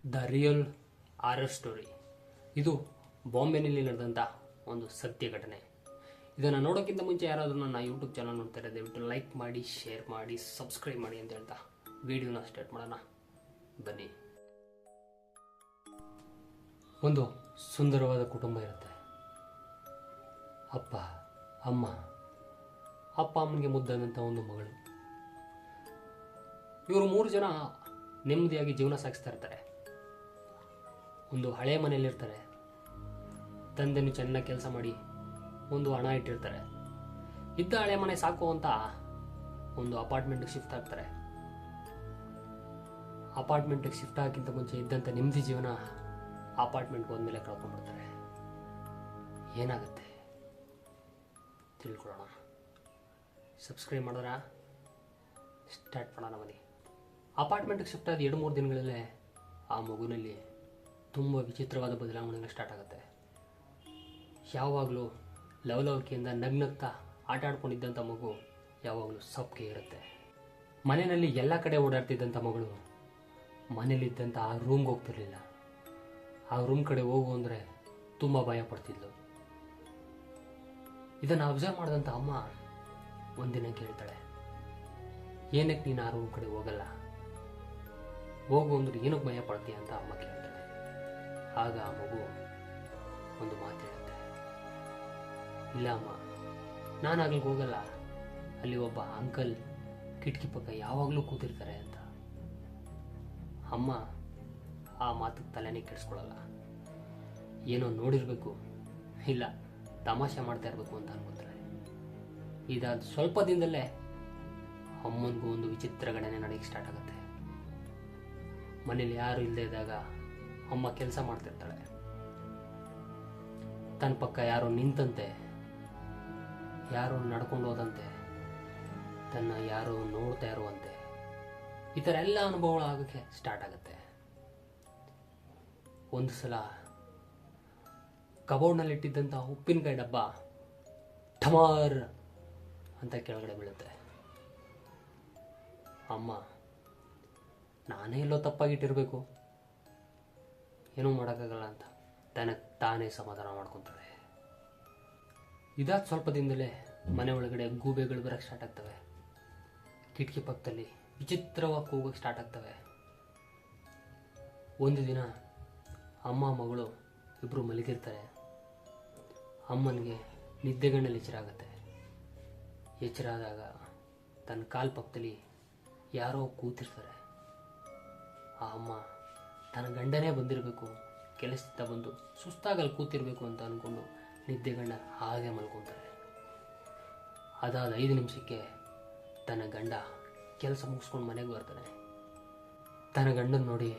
The real ಆರರ್ story. ಇದು ಬಾಂಬೆನಲ್ಲಿ ನಡೆದಂಥ ಒಂದು ಸತ್ಯ ಘಟನೆ. ಇದನ್ನು ನೋಡೋಕ್ಕಿಂತ ಮುಂಚೆ ಯಾರಾದರೂ ನನ್ನ ಯೂಟ್ಯೂಬ್ ಚಾನಲ್ ನೋಡ್ತಾರೆ, ದಯವಿಟ್ಟು ಲೈಕ್ ಮಾಡಿ, ಶೇರ್ ಮಾಡಿ, ಸಬ್ಸ್ಕ್ರೈಬ್ ಮಾಡಿ ಅಂತ ಹೇಳ್ತಾ ವಿಡಿಯೋನ ಸ್ಟಾರ್ಟ್ ಮಾಡೋಣ. ಬನ್ನಿ. ಒಂದು ಸುಂದರವಾದ ಕುಟುಂಬ ಇರುತ್ತೆ. ಅಪ್ಪ, ಅಮ್ಮ, ಅಪ್ಪ ಅಮ್ಮನಿಗೆ ಮುದ್ದಾದಂಥ ಒಂದು ಮಗಳು. ಇವರು 3 ಜನ ನೆಮ್ಮದಿಯಾಗಿ ಜೀವನ ಸಾಗಿಸ್ತಾ ಇರ್ತಾರೆ. ಒಂದು ಹಳೆ ಮನೆಯಲ್ಲಿರ್ತಾರೆ. ತಂದೆನೂ ಚೆನ್ನಾಗಿ ಕೆಲಸ ಮಾಡಿ ಒಂದು ಹಣ ಇಟ್ಟಿರ್ತಾರೆ. ಇದ್ದ ಹಳೆ ಮನೆ ಸಾಕು ಅಂತ ಒಂದು ಅಪಾರ್ಟ್ಮೆಂಟ್ಗೆ ಶಿಫ್ಟ್ ಆಗ್ತಾರೆ. ಅಪಾರ್ಟ್ಮೆಂಟ್ಗೆ ಶಿಫ್ಟ್ ಆಗಿಂತ ಮುಂಚೆ ಇದ್ದಂಥ ನೆಮ್ಮದಿ ಜೀವನ ಅಪಾರ್ಟ್ಮೆಂಟ್ಗೆ ಹೋದ್ಮೇಲೆ ಕಳ್ಕೊಂಡ್ಬಿಡ್ತಾರೆ. ಏನಾಗುತ್ತೆ ತಿಳ್ಕೊಳ್ಳೋಣ. ಸಬ್ಸ್ಕ್ರೈಬ್ ಮಾಡಿದ್ರ ಸ್ಟಾರ್ಟ್ ಮಾಡೋಣ. ಬನ್ನಿ. ಅಪಾರ್ಟ್ಮೆಂಟ್ಗೆ ಶಿಫ್ಟ್ ಆದ 2-3 ದಿನಗಳಲ್ಲೇ ಆ ಮಗುನಲ್ಲಿ ತುಂಬ ವಿಚಿತ್ರವಾದ ಬದಲಾವಣೆಗಳು ಸ್ಟಾರ್ಟ್ ಆಗುತ್ತೆ. ಯಾವಾಗಲೂ ಲವಲವಿಕೆಯಿಂದ ನಗ್ನಗ್ತಾ ಆಟ ಆಡ್ಕೊಂಡಿದ್ದಂಥ ಮಗು ಯಾವಾಗಲೂ ಸಪ್ಪಗೆ ಇರುತ್ತೆ. ಮನೆಯಲ್ಲಿ ಎಲ್ಲ ಕಡೆ ಓಡಾಡ್ತಿದ್ದಂಥ ಮಗಳು ಮನೇಲಿದ್ದಂಥ ಆ ರೂಮ್ಗೆ ಹೋಗ್ತಿರ್ಲಿಲ್ಲ. ಆ ರೂಮ್ ಕಡೆ ಹೋಗು ಅಂದರೆ ತುಂಬ ಭಯ ಪಡ್ತಿದ್ಲು. ಇದನ್ನು ಅಬ್ಸರ್ವ್ ಮಾಡಿದಂಥ ಅಮ್ಮ ಒಂದಿನ ಕೇಳ್ತಾಳೆ, ಏನಕ್ಕೆ ನೀನು ಆ ರೂಮ್ ಕಡೆ ಹೋಗಲ್ಲ? ಹೋಗು ಅಂದ್ರೆ ಏನಕ್ಕೆ ಭಯ ಪಡ್ತೀಯ ಅಂತ ಅಮ್ಮ ಕೇಳ್ತಾಳೆ. ಆಗ ಆ ಮಗು ಒಂದು ಮಾತು ಹೇಳುತ್ತೆ, ಇಲ್ಲ ಅಮ್ಮ, ನಾನು ಅಲ್ಲಿಗೆ ಹೋಗಲ್ಲ. ಅಲ್ಲಿ ಒಬ್ಬ ಅಂಕಲ್ ಕಿಟಕಿ ಪಕ್ಕ ಯಾವಾಗಲೂ ಕೂತಿರ್ತಾರೆ ಅಂತ. ಅಮ್ಮ ಆ ಮಾತಿಗೆ ತಲೆನೇ ಕೆಡಿಸ್ಕೊಳ್ಳಲ್ಲ. ಏನೋ ನೋಡಿರ್ಬೇಕು, ಇಲ್ಲ ತಮಾಷೆ ಮಾಡ್ತಾ ಇರಬೇಕು ಅಂತ ಅನ್ಕೋತಾರೆ. ಇದಾದ ಸ್ವಲ್ಪ ದಿನದಲ್ಲೇ ಅಮ್ಮನಿಗೂ ಒಂದು ವಿಚಿತ್ರ ಘಟನೆ ನಡೆಯಕ್ಕೆ ಸ್ಟಾರ್ಟ್ ಆಗುತ್ತೆ. ಮನೇಲಿ ಯಾರು ಇಲ್ಲದೆ ಇದ್ದಾಗ ಅಮ್ಮ ಕೆಲಸ ಮಾಡ್ತಿರ್ತಾಳೆ. ತನ್ನ ಪಕ್ಕ ಯಾರೋ ನಿಂತಂತೆ, ಯಾರೋ ನಡ್ಕೊಂಡು ಹೋದಂತೆ, ತನ್ನ ಯಾರೋ ನೋಡ್ತಾ ಇರುವಂತೆ, ಈ ಥರ ಎಲ್ಲ ಅನುಭವಗಳು ಆಗೋಕ್ಕೆ ಸ್ಟಾರ್ಟ್ ಆಗುತ್ತೆ. ಒಂದು ಸಲ ಕಬೋರ್ಡ್ನಲ್ಲಿ ಇಟ್ಟಿದ್ದಂಥ ಉಪ್ಪಿನಕಾಯಿ ಡಬ್ಬ ಠಮಾರ್ ಅಂತ ಕೆಳಗಡೆ ಬೀಳುತ್ತೆ. ಅಮ್ಮ, ನಾನೇ ಎಲ್ಲೋ ತಪ್ಪಾಗಿಟ್ಟಿರಬೇಕು, ಏನೂ ಮಾಡೋಕ್ಕಾಗಲ್ಲ ಅಂತ ತಾನೇ ಸಮಾಧಾನ ಮಾಡ್ಕೊತಾಳೆ. ಇದಾದ ಸ್ವಲ್ಪ ದಿನದಲ್ಲೇ ಮನೆ ಒಳಗಡೆ ಗೂಬೆಗಳು ಬರೋಕ್ಕೆ ಸ್ಟಾರ್ಟ್ ಆಗ್ತವೆ. ಕಿಟಕಿ ಪಕ್ಕದಲ್ಲಿ ವಿಚಿತ್ರವಾಗಿ ಕೂಗೋಕ್ಕೆ ಸ್ಟಾರ್ಟ್ ಆಗ್ತವೆ. ಒಂದು ದಿನ ಅಮ್ಮ ಮಗಳು ಇಬ್ಬರು ಮಲಗಿರ್ತಾರೆ. ಅಮ್ಮನಿಗೆ ನಿದ್ದೆಗಣ್ಣಲ್ಲಿ ಎಚ್ಚರ ಆಗುತ್ತೆ. ಎಚ್ಚರ ಆದಾಗ ತನ್ನ ಕಾಲು ಪಕ್ಕದಲ್ಲಿ ಯಾರೋ ಕೂತಿರ್ತಾರೆ. ಆ ಅಮ್ಮ ತನ್ನ ಗಂಡನೇ ಬಂದಿರಬೇಕು, ಕೆಲಸದಿಂದ ಬಂದು ಸುಸ್ತಾಗಲ್ಲಿ ಕೂತಿರ್ಬೇಕು ಅಂತ ಅಂದ್ಕೊಂಡು ನಿದ್ದೆಗಣ್ಣ ಹಾಗೆ ಮಲ್ಕೊತಾರೆ. ಅದಾದ 5 ನಿಮಿಷಕ್ಕೆ ತನ್ನ ಗಂಡ ಕೆಲಸ ಮುಗಿಸ್ಕೊಂಡು ಮನೆಗೆ ಬರ್ತಾನೆ. ತನ್ನ ಗಂಡನ ನೋಡಿ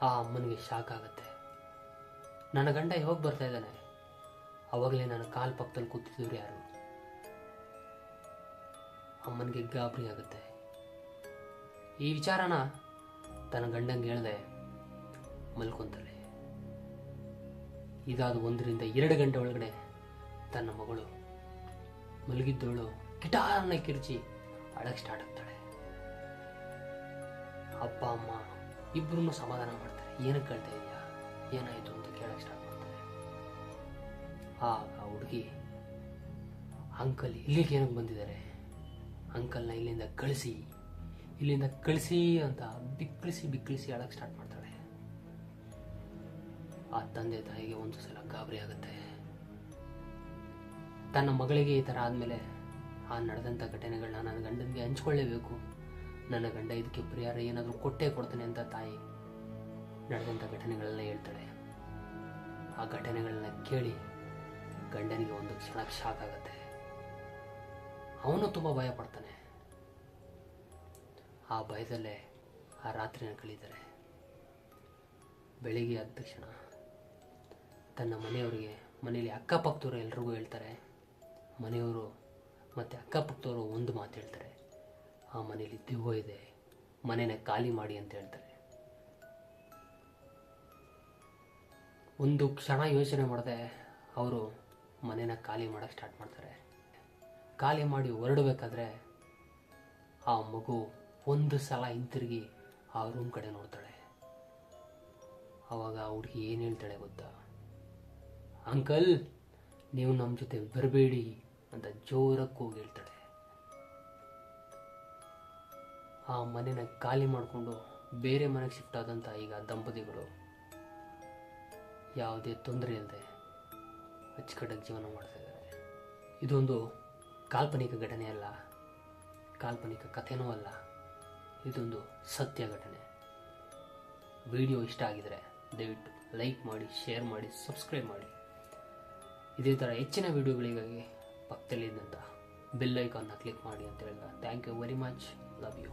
ಆ ಅಮ್ಮನಿಗೆ ಶಾಕ್ ಆಗುತ್ತೆ. ನನ್ನ ಗಂಡ ಯಾವಾಗ ಬರ್ತಾ ಇದ್ದಾನೆ? ಅವಾಗಲೇ ನನ್ನ ಕಾಲು ಪಕ್ಕದಲ್ಲಿ ಕೂತಿದ್ದವ್ರು ಯಾರು? ಅಮ್ಮನಿಗೆ ಗಾಬರಿ ಆಗುತ್ತೆ. ಈ ವಿಚಾರನ ತನ್ನ ಗಂಡಂಗೆ ಹೇಳ್ದೆ ಮಲ್ಕೊಂತಾಳೆ. ಇದಾದ 1-2 ಗಂಟೆ ಒಳಗಡೆ ತನ್ನ ಮಗಳು ಮಲಗಿದ್ದವಳು ಗಿಟಾರನ್ನ ಕಿರ್ಚಿ ಅಳಕ್ಕೆ ಸ್ಟಾರ್ಟ್ ಆಗ್ತಾಳೆ. ಅಪ್ಪ ಅಮ್ಮ ಇಬ್ಬರನ್ನು ಸಮಾಧಾನ ಮಾಡ್ತಾರೆ. ಏನಕ್ಕೆ ಕೇಳ್ತಾ ಇದೆಯಾ, ಏನಾಯಿತು ಅಂತ ಕೇಳಕ್ಕೆ ಸ್ಟಾರ್ಟ್ ಮಾಡ್ತಾರೆ. ಆ ಹುಡುಗಿ, ಅಂಕಲ್ ಇಲ್ಲಿಗೆ ಏನಕ್ಕೆ ಬಂದಿದ್ದಾರೆ? ಅಂಕಲ್ನ ಇಲ್ಲಿಂದ ಕಳಿಸಿ ಅಂತ ಬಿಕ್ಕಳಿಸಿ ಅಳಕ್ಕೆ ಸ್ಟಾರ್ಟ್ ಮಾಡ್ತಾಳೆ. ಆ ತಂದೆ ತಾಯಿಗೆ ಒಂದು ಸಲ ಗಾಬರಿ ಆಗುತ್ತೆ. ತನ್ನ ಮಗಳಿಗೆ ಈ ಥರ ಆದಮೇಲೆ ಆ ನಡೆದಂಥ ಘಟನೆಗಳನ್ನ ನನ್ನ ಗಂಡನಿಗೆ ಹಂಚ್ಕೊಳ್ಳೇಬೇಕು, ನನ್ನ ಗಂಡ ಇದಕ್ಕೆ ಪರಿಹಾರ ಏನಾದರೂ ಕೊಟ್ಟೇ ಕೊಡ್ತಾನೆ ಅಂತ ತಾಯಿ ನಡೆದಂಥ ಘಟನೆಗಳನ್ನ ಹೇಳ್ತಾಳೆ. ಆ ಘಟನೆಗಳನ್ನ ಕೇಳಿ ಗಂಡನಿಗೆ ಒಂದು ಕ್ಷಣಕ್ಕೆ ಶಾಕ್ ಆಗುತ್ತೆ. ಅವನು ತುಂಬ ಭಯ ಪಡ್ತಾನೆ. ಆ ಭಯದಲ್ಲೇ ಆ ರಾತ್ರಿನ ಕಳೀತಾರೆ. ಬೆಳಿಗ್ಗೆ ಆದ ತಕ್ಷಣ ತನ್ನ ಮನೆಯವರಿಗೆ, ಮನೆಯಲ್ಲಿ ಅಕ್ಕಪಕ್ಕದವರು ಎಲ್ರಿಗೂ ಹೇಳ್ತಾರೆ. ಮನೆಯವರು ಮತ್ತು ಅಕ್ಕಪಕ್ಕದವರು ಒಂದು ಮಾತು ಹೇಳ್ತಾರೆ, ಆ ಮನೆಯಲ್ಲಿ ದೆವ್ವ ಇದೆ, ಮನೆನ ಖಾಲಿ ಮಾಡಿ ಅಂತ ಹೇಳ್ತಾರೆ. ಒಂದು ಕ್ಷಣ ಯೋಚನೆ ಮಾಡದೆ ಅವರು ಮನೆನ ಖಾಲಿ ಮಾಡೋಕ್ಕೆ ಸ್ಟಾರ್ಟ್ ಮಾಡ್ತಾರೆ. ಖಾಲಿ ಮಾಡಿ ಹೊರಡಬೇಕಾದ್ರೆ ಆ ಮಗು ಒಂದು ಸಲ ಹಿಂತಿರುಗಿ ಆ ರೂಮ್ ಕಡೆ ನೋಡ್ತಾಳೆ. ಆವಾಗ ಆ ಹುಡುಗಿ ಏನು ಹೇಳ್ತಾಳೆ ಗೊತ್ತಾ, ಅಂಕಲ್ ನೀವು ನಮ್ಮ ಜೊತೆ ಬರಬೇಡಿ ಅಂತ ಜೋರಾಗಿ ಕೂಗಿ ಹೇಳ್ತಾಳೆ. ಆ ಮನೆನ ಖಾಲಿ ಮಾಡಿಕೊಂಡು ಬೇರೆ ಮನೆಗೆ ಶಿಫ್ಟ್ ಆದಂಥ ಈಗ ದಂಪತಿಗಳು ಯಾವುದೇ ತೊಂದರೆ ಇಲ್ಲದೆ ಅಚ್ಚುಕಟ್ಟಾಗಿ ಜೀವನ ಮಾಡ್ತಾ ಇದ್ದಾರೆ. ಇದೊಂದು ಕಾಲ್ಪನಿಕ ಘಟನೆ ಅಲ್ಲ, ಕಾಲ್ಪನಿಕ ಕಥೆನೂ ಅಲ್ಲ, ಇದೊಂದು ಸತ್ಯ ಘಟನೆ. ವಿಡಿಯೋ ಇಷ್ಟ ಆಗಿದರೆ ದಯವಿಟ್ಟು ಲೈಕ್ ಮಾಡಿ, ಶೇರ್ ಮಾಡಿ, ಸಬ್ಸ್ಕ್ರೈಬ್ ಮಾಡಿ. ಇದೇ ಥರ ಹೆಚ್ಚಿನ ವಿಡಿಯೋಗಳಿಗಾಗಿ ಪಕ್ಕದಲ್ಲಿದ್ದಂಥ ಬೆಲ್ ಐಕಾನ್ನ ಕ್ಲಿಕ್ ಮಾಡಿ ಅಂತ ಹೇಳ್ತಾ thank you very much. Love you.